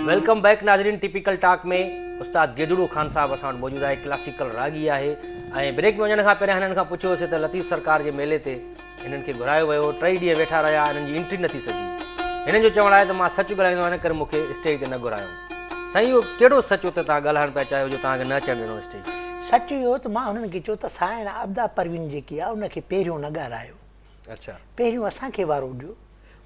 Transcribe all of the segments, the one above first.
Welcome back नाज़रीन typical talk में उस्ताद गेदड़ू खान साहब असां वटि मौजूदु आहे। क्लासिकल रागी आहे ऐं ब्रेक में वञण खां पहिरियां हिननि खां पुछियोसीं त लतीफ़ सरकार जे मेले ते हिननि खे घुरायो वियो, 3 ॾींहं वेठा रहिया, हिननि जी एंट्री नथी सघी। हिननि जो चवणु आहे त मां सच ॻाल्हाईंदो आहियां, इन करे मूंखे स्टेज ते न घुरायो। साईं इहो कहिड़ो सच उते तव्हां ॻाल्हाइण पिया चाहियो जो तव्हांखे न अचणु ॾिनो स्टेज? सच इहो त मां हुननि खे चयो त साइण आबदा परवीन जेकी आहे उनखे पहिरियों न ॻाल्हायो। अच्छा, पहिरियों असांखे वारो ॾियो।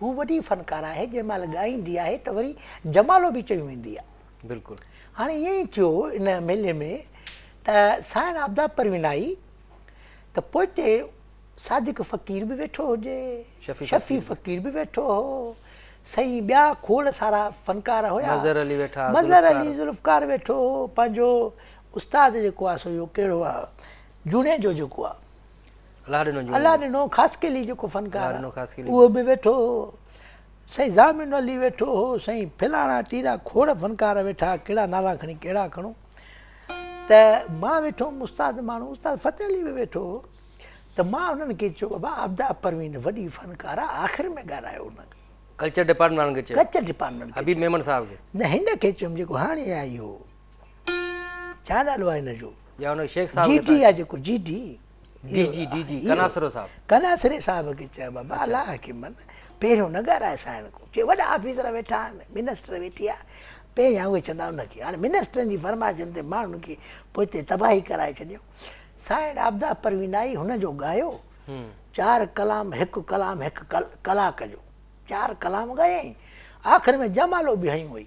हू वॾी फ़नकार आहे, जंहिं महिल ॻाईंदी आहे त वरी जमालो बि चई वेंदी आहे। बिल्कुलु। हाणे ईअं ई थियो इन मेले में त साइण आबदा परवीन आई त पोइ हिते सादिक फ़क़ीर बि वेठो हुजे, शफ़ी फ़क़ीर बि वेठो हो, सही ॿिया खोड़ सारा फ़नकार हुया, मज़हर अली वेठा, मज़हर अली ज़ुल्फ़कार वेठो हो, पंहिंजो उस्ताद जेको आहे सो इहो कहिड़ो आहे जूने जो जेको आहे अलाह ॾिनो ख़ासि अली जेको फ़नकार उहो बि वेठो हो, साईं ज़ामिन अली वेठो हो, साईं फिलाणा टीरा खोड़ फ़नकार वेठा, कहिड़ा नाला खणी कहिड़ा खणूं। त मां वेठो हुउमि, उस्ताद माण्हू उस्ताद फ़तेह अली बि वेठो हो। त मां हुननि खे चयो बाबा आबदा परवीन वॾी फ़नकार आहे, आख़िर में ॻाल्हायो हुनखे। कल्चर डिपार्टमेंट खे चयो? कल्चर डिपार्टमेंट हबीब मेमन साहब खे न, हिन खे चयुमि जेको हाणे आहे इहो छा नालो आहे हिनजो, या हुन शेख साहब जी आहे जेको जी कनासरो साहब, कनासरे साहब खे चयो बाबा अलाह खे मन पहिरियों न ॻाल्हाए साइण को। चयो वॾा ऑफिसर वेठा आहिनि, मिनिस्टर वेठी आहे, पहिरियां उहे चवंदा उनखे। हाणे मिनिस्टरनि जी फरमाइशनि ते माण्हुनि खे पोइ हिते तबाही कराए छॾियो। साइण आबदा परवीन आई, हुनजो ॻायो 4 कलाम, हिकु कलाम हिकु कलाक जो 4 कलाम ॻायईं। आख़िर में जमालो बि हयूं हुई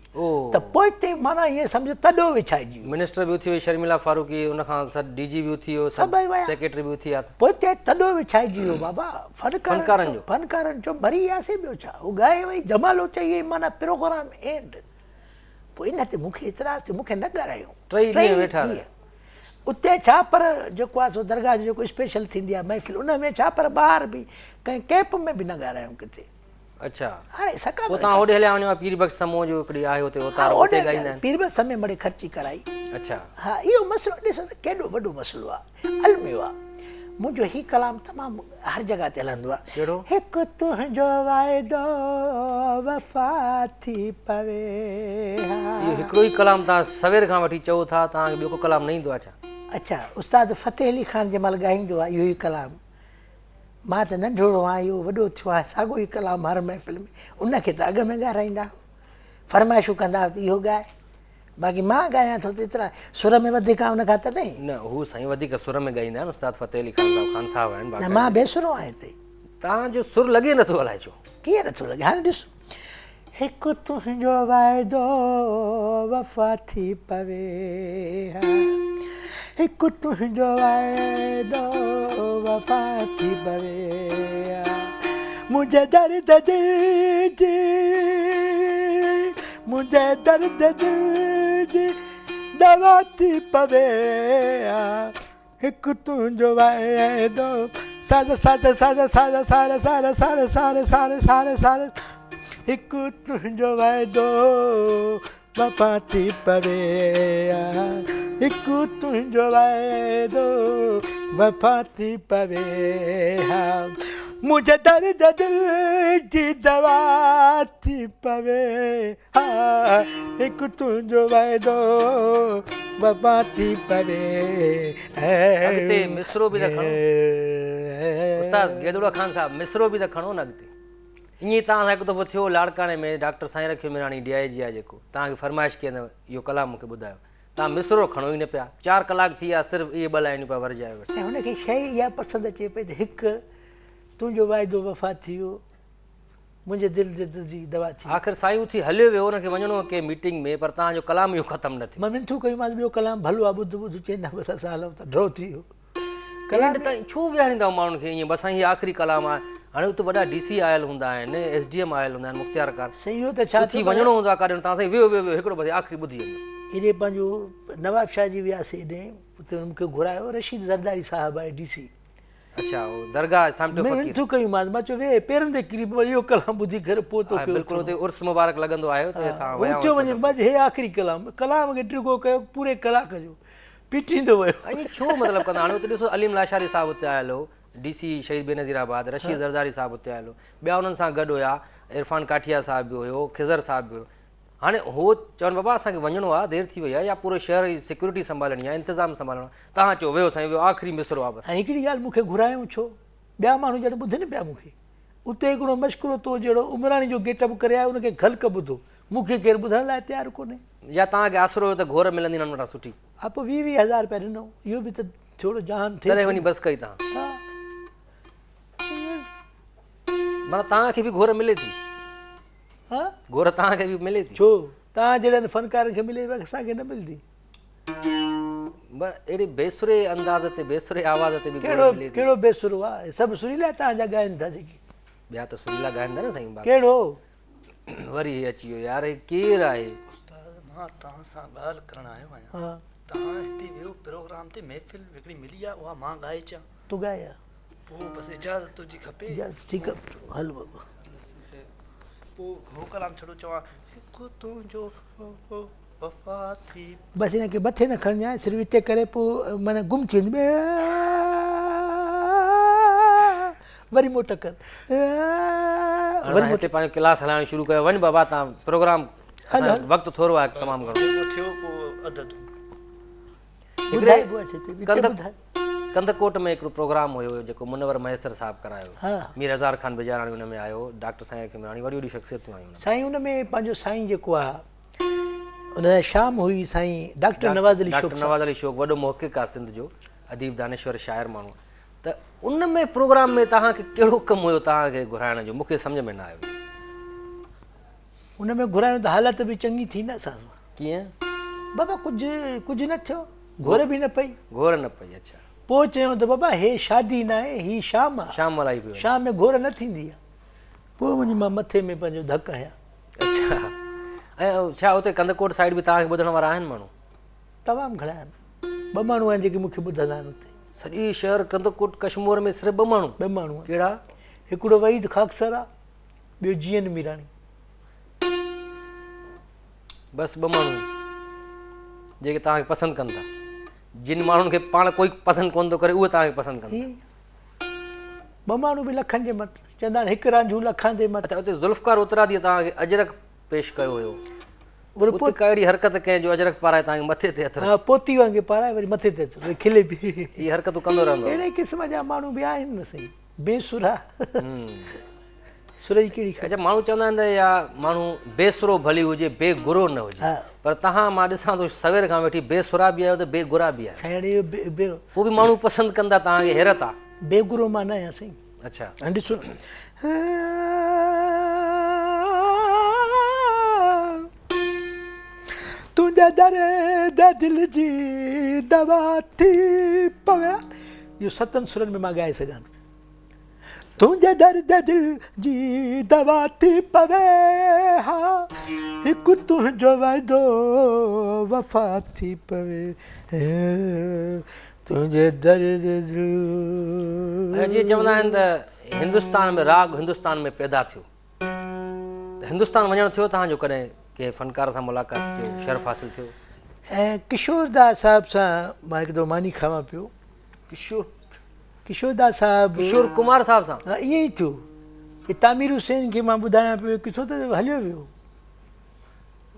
त पोइ हिते माना ईअं सम्झो तॾो विछाइजी। मिनिस्टर बि उथी वई, शर्मिला फारूकी, उनखां डीजी बि उथी वियो, सभई विया, सेक्रेटरी बि उथी विया। पोइ हिते तॾो विछाइजी वियो बाबा फ़नकारनि जो मरी वियासीं, ॿियो छा। हू ॻाए वई, जमालो चई, माना प्रोग्राम एंड। पोइ इन ते मूंखे इतराज़ थियो, मूंखे न ॻाल्हायो। 3 ॾींहं वेठा उते छा, पर जेको आहे सो दरगाह जो जेको स्पेशल थींदी आहे महफ़िल, उन में छा, पर ॿाहिरि बि कंहिं कैंप में बि न ॻाल्हायूं किथे। अच्छा, हाणे सका तव्हां होॾे हलिया वञो, पीर बख़्श समूह जो हिकिड़ी आहे हुते, उते ॻाईंदा आहिनि पीर बख़्श समय मड़े ख़र्ची कराई। अच्छा, हा, इहो मसइलो ॾिसो त केॾो वॾो मसइलो आहे, अलमियो आहे। मुंहिंजो ही कलाम तमामु हर जॻह ते हलंदो आहे। कहिड़ो? हिकु तुंहिंजो वाइदो वफ़ा थी पवे। इहो हिकिड़ो ई कलाम तव्हां सवेर खां वठी चओ था, तव्हांखे ॿियो को कलाम न ईंदो आहे छा? अच्छा, उस्ताद फ़तेह अली ख़ान जंहिं महिल ॻाईंदो आहे इहो ई कलाम, मां त नंढड़ो आहियां, इहो वॾो थियो आहे, साॻियो ई कलाम हर महफ़िल में। उनखे त अॻ में ॻाराईंदा, फरमाइशूं कंदा त इहो ॻाए। बाक़ी मां ॻायां थो त एतिरा सुर में वधीक आहे उनखां त न। हू साईं वधीक सुर में ॻाईंदा आहिनि, उस्ताद फ़तेह अली ख़ान साहब आहिनि। न, मां बेसुरो आहियां हिते। तव्हांजो सुर लॻे नथो, अलाए छो कीअं नथो लॻे। हाणे ॾिस, हिकु तुंहिंजो वाइदो वफ़ा थी पवे, हिकु तुंहिंजो वाइदो वफ़ा थी पवे, मुंहिंजे दर्द दिल जी, मुंहिंजे दर्द दिल जी दवा थी पवे, हिकु तुंहिंजो वाइदो सारे सारे सारे सारे सारे सारे सारे सारे सारे सारे सारे, हिकु तुंहिंजो वाइदो वफ़ा थी पवे, हिकु तुंहिंजो वाइदो वफ़ा थी पवे, मुंहिंजे दर्द दिल जी दवा थी पवे, हिकु तुंहिंजो वाइदो वफ़ा थी पवे। अॻिते मिसरो बि त खणो उस्ताद गेदुड़ा खान साहब, मिसरो बि त खणो न अॻिते। ईअं तव्हां सां हिकु दफ़ो थियो लाड़काने में, डॉक्टर साईं रखियो मिराणी DIG आहे जेको, तव्हांखे फरमाइश कई त इहो कलाम मूंखे ॿुधायो, तव्हां मिसरो खणो ई न पिया। 4 कलाक थी विया, सिर्फ़ु इहे 2 लाइनियूं पिया वरजायो। हुनखे शइ इहा पसंदि अचे पई त हिकु तुंहिंजो वाइदो वफ़ा थी वियो, मुंहिंजे दिलि जी दवा थी। आख़िर साईं उथी हलियो वियो, हुनखे वञिणो हो कंहिं मीटिंग में, पर तव्हांजो कलाम इहो ख़तमु न थियो। मां मिनथू कयूंमांसि ॿियो कलाम भलो आहे, ॿुध ॿुध, चवंदा बसि असां हलूं था, ड्रॉ थी वियो कलाम। ताईं छो विहारींदा माण्हुनि खे ईअं, बसि हीअ आख़िरी कलाम आहे। हाणे उते वॾा DC आयल हूंदा आहिनि, SDM आयल हूंदा आहिनि, मुख़्तियार कार, सही इहो त छा थी वञिणो हूंदो आहे काॾे, तव्हां साईं वियो हिकिड़ो बसि आख़िरी ॿुधी वेंदो। हेॾे पंहिंजो नवाब शाह जी वियासीं हेॾे, उते मूंखे घुरायो, रशीद ज़रदारी साहब आहे DC। अच्छा, दरगाह सामने मिनथू कयूंमांसि, मां चयो वे पेरनि ते किरी इहो कलाम ॿुधी करे पोइ तो बिल्कुलु उते उर्स मुबारक लॻंदो आहे, उचो वञे मां हे आख़िरी कलाम खे टिको कयो पूरे कलाक जो, पीटींदो वियो। छो मतिलबु कंदा? हाणे उते ॾिसो अलीम लाशारी साहब उते आयल हो, DC शहीद बेनज़ीराबाद, रशीद ज़रदारी साहब हुते आयल हो, ॿिया उन्हनि सां गॾु हुया, इरफान काठिया साहब बि हुयो, खिज़र साहब बि हुयो। हाणे हो चवनि बाबा असांखे वञिणो आहे, देरि थी वई आहे, या पूरो शहर जी सिक्योरिटी संभालणी आहे, इंतज़ाम संभालणो आहे, तव्हां चओ वियो साईं, वियो, आख़िरी मिसरो आहे बसि। ऐं हिकिड़ी ॻाल्हि मूंखे घुरायूं छो, ॿिया माण्हू जॾहिं ॿुधनि पिया मूंखे, उते हिकिड़ो मश्किरो तो जहिड़ो उमराणी जो गेटअप करे आयो, उनखे ख़ल्क़ ॿुधो, मूंखे केरु ॿुधण लाइ तयारु कोन्हे। या तव्हांखे आसरो हुयो त घोर मिलंदी न सुठी, हा पोइ 20,000 रुपया ॾिनो, इहो बि त थोरो जान थिए, तॾहिं वञी बसि कई तव्हां। माना तव्हांखे बि घोर मिले थी, हा घोर तव्हांखे बि मिले थी, छो तव्हां जहिड़े फनकारनि खे मिले असांखे न मिलंदी। अहिड़े बेसुरे अंदाज़ ते, बेसुरे आवाज़ ते बि कहिड़ो बेसुरो आहे, सभु सुरीला तव्हांजा ॻाइनि था जेके, ॿिया त सुरीला ॻाइनि था न साईं। कहिड़ो वरी अची वियो यार, केरु आहे? मां तव्हां सां ॻाल्हि करण आयो आहियां। तव्हां हिते वियो प्रोग्राम ते, महफ़िल हिकिड़ी मिली आहे, उहा मां ॻाए अचां? तूं ॻाए पोइ बसि इजाज़त तुंहिंजी खपे। ठीकु आहे, हल बाबा। पोइ हो कलाम छॾो, चवां हिकु तुंहिंजो वफ़ा थी, बसि हिनखे मथे न खणिजे, सिर्फ़ु हिते करे पोइ माना गुम थी वञे, वरी मोट कर, वरी हिते पंहिंजो क्लास हलाइणु शुरू कयो। वञ बाबा तव्हां, प्रोग्राम वक़्तु थोरो आहे तमामु घणो। जेको थियो पोइ अदद कंदकोट में हिकिड़ो प्रोग्राम हुयो जेको मुनवर मयसर साहिबु करायो, मीर हज़ार ख़ान बिजाराणी हुन में आयो, डॉक्टर साईं खिमराणी, वॾी वॾी शख़्सियतूं आयूं साईं। हुन में पंहिंजो साईं जेको आहे हुन शाम हुई साईं डॉक्टर नवाज़ अली शोक, वॾो मुहक़िक़ आहे सिंध जो, अदीब दानिश्वर शाइर माण्हू। त उन में प्रोग्राम में तव्हांखे कहिड़ो कमु हुयो तव्हांखे घुराइण जो, मूंखे सम्झ में न आयो। उन में घुराइण त हालत बि चङी थी न असां सां। कीअं बाबा? कुझु न थियो, घोर बि न पई, घोर न पई। अच्छा, पोइ चयूं त बाबा हे शादी न आहे, ही शाम आहे, शाम मलाई पियो, शाम में घोर न थींदी आहे। पोइ वञी मां मथे में पंहिंजो धक हयां। अच्छा, ऐं छा हुते कंदकोट साइड बि तव्हांखे ॿुधण वारा आहिनि माण्हू? तमामु घणा आहिनि, 2 माण्हू आहिनि जेके मूंखे ॿुधंदा आहिनि हुते। सॼी शहर कंदकोट कश्मीर में सिर्फ़ु 2 माण्हू? 2 माण्हू। कहिड़ा? हिकिड़ो वहीद खाकसर आहे, ॿियो जीअन मीराणी। बसि 2 माण्हू जेके तव्हांखे पसंदि कनि था, जिन माण्हुनि खे पाण कोई पसंदि कोन थो करे उहे तव्हांखे पसंदि कनि। 2 माण्हू बि लखनि जे मथां, चवंदा आहिनि हिकु रांझू लखनि जे मथां। हुते ज़ुल्फ़कार उतरादीअ तव्हांखे अजरक पेश कयो हुयो, अहिड़ी हरकत कई जो अजरक पाराए तव्हांखे मथे ते हथ, हा पोती वांगुरु पाराए वरी मथे ते अचो, खिले बि। इहे हरकतूं कंदो रहंदो। अहिड़े क़िस्म जा माण्हू बि आहिनि न साईं, बेसुरा। सुर जी कहिड़ी? अच्छा, माण्हू चवंदा आहिनि त या माण्हू बेसुरो भली हुजे, बेगुरो न हुजे, पर तव्हां मां ॾिसां थो सवेर खां वेठी बेसुरा बि आहियो त बेगुरा बि आहियो। पोइ बि माण्हू पसंदि कंदा, तव्हांखे हैरत आहे। बेगुरो मां न आहियां साईं। अच्छा, ॾिसो तुंहिंजे दर्द दिल जी दवा थी पवे, इहो 7 सुरनि में मां ॻाए सघां थो। तुंहिंजे दर्द दिल जी दवा थी पवे, हा हिकु तुंहिंजो वाइदो वफ़ा थी पवे, तुंहिंजे दर्द जीअं चवंदा आहिनि त हिंदुस्तान में राग हिंदुस्तान में पैदा थियो, त हिंदुस्तान वञणु थियो तव्हांजो कॾहिं कंहिं फनकार सां मुलाक़ात थियो, शर्फ़ हासिलु थियो? ऐं किशोरदास साहिब सां मां हिकु दफ़ो मानी खावां पियो। किशोरदास साहिब, किशोर कुमार साहिब सां? हा ईअं ई थियो। हे तामीर हुसैन खे मां ॿुधायां पियो, किशोर त हलियो वियो,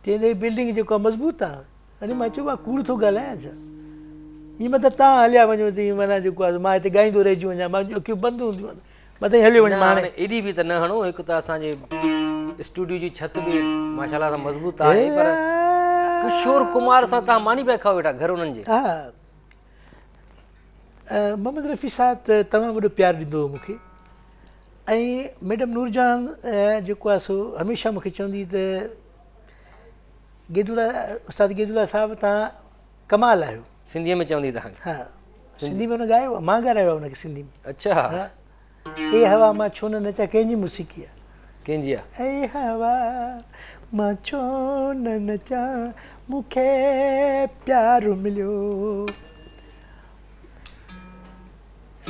चवंदे बिल्डिंग जेको आहे मज़बूत आहे। अरे मां चयो मां कूड़ थो ॻाल्हायां छा, हीअं मतिलबु तव्हां हलिया वञो त माना जेको आहे मां हिते ॻाईंदो रहिजी वञा, मां अखियूं बंदि हूंदियूं आहिनि, मतिलबु हलियो वञे। हाणे एॾी बि त न हणो, हिकु त असांजे स्टूडियो जी छित बि माशाल्लाह सां मज़बूत आहे, पर किशोर कुमार सां तव्हां मानी पिया खाओ वेठा घर उन्हनि जे? हा, मोहम्मद रफ़ी साहिब त तमामु वॾो प्यारु ॾींदो हो मूंखे, ऐं मैडम नूरजान जेको आहे सो हमेशह मूंखे चवंदी त गेदुड़ा, उस्ताद गेदुड़ा साहिबु तव्हां कमाल आहियो। सिंधीअ में चवंदी तव्हांखे? हा, सिंधी में हुन ॻायो आहे, मां ॻाल्हायो आहे हुनखे सिंधी में। अच्छा, ए हवा मां छो न नचां, कंहिंजी मूसीक़ी आहे? कंहिंजी आहे? ए हवा मां छो न नचां, मूंखे प्यारु मिलियो।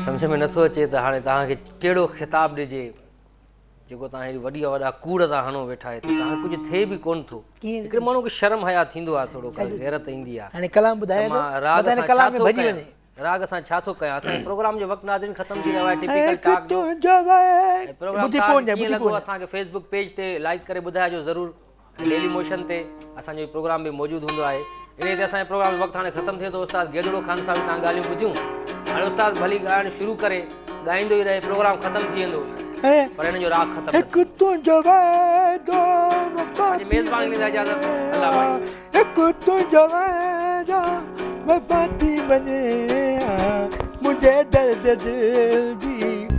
सम्झ में नथो अचे त हाणे तव्हांखे कहिड़ो ख़िताबु ॾिजे जेको तव्हां हेॾी वॾी वॾा कूड़ था हणो वेठा आहियो, तव्हांखे कुझु थिए बि कोन थो। हिकिड़े माण्हू खे शर्म हया थींदो आहे, थोरो हैरत ईंदी आहे। हाणे कलाम ॿुधाए, राग असां छा थो कयां असांजे प्रोग्राम जो वक़्तु नाज़रीन ख़तम थी रहियो आहे टिपिकल हिकु टॉक जो तुंहिंजो प्रोग्राम ॿुधी तव्हांखे पोइ कीअं लॻो असांखे फेसबुक पेज ते लाइक करे ॿुधाइजो ज़रूरु डेली मोशन ते असांजो प्रोग्राम बि मौजूदु हूंदो आहे इन ते असांजे प्रोग्राम जो वक़्तु हाणे ख़तमु थिए थो उस्ताद गेदड़ो ख़ान साहिब तव्हां ॻाल्हियूं ॿुधियूं हाणे उस्ताद भली ॻाइणु शुरू करे ॻाईंदो ई रहे प्रोग्राम ख़तमु थी वेंदो पर हिन जो राग ख़तमु हिकु तुंहिंजो वाइदो वफ़ाती मेज़बान ॾींदा इजाज़त अल्लाह भाई हिकु तुंहिंजो वाइदो वफ़ाती वञे मुंहिंजे दर्द दिल जी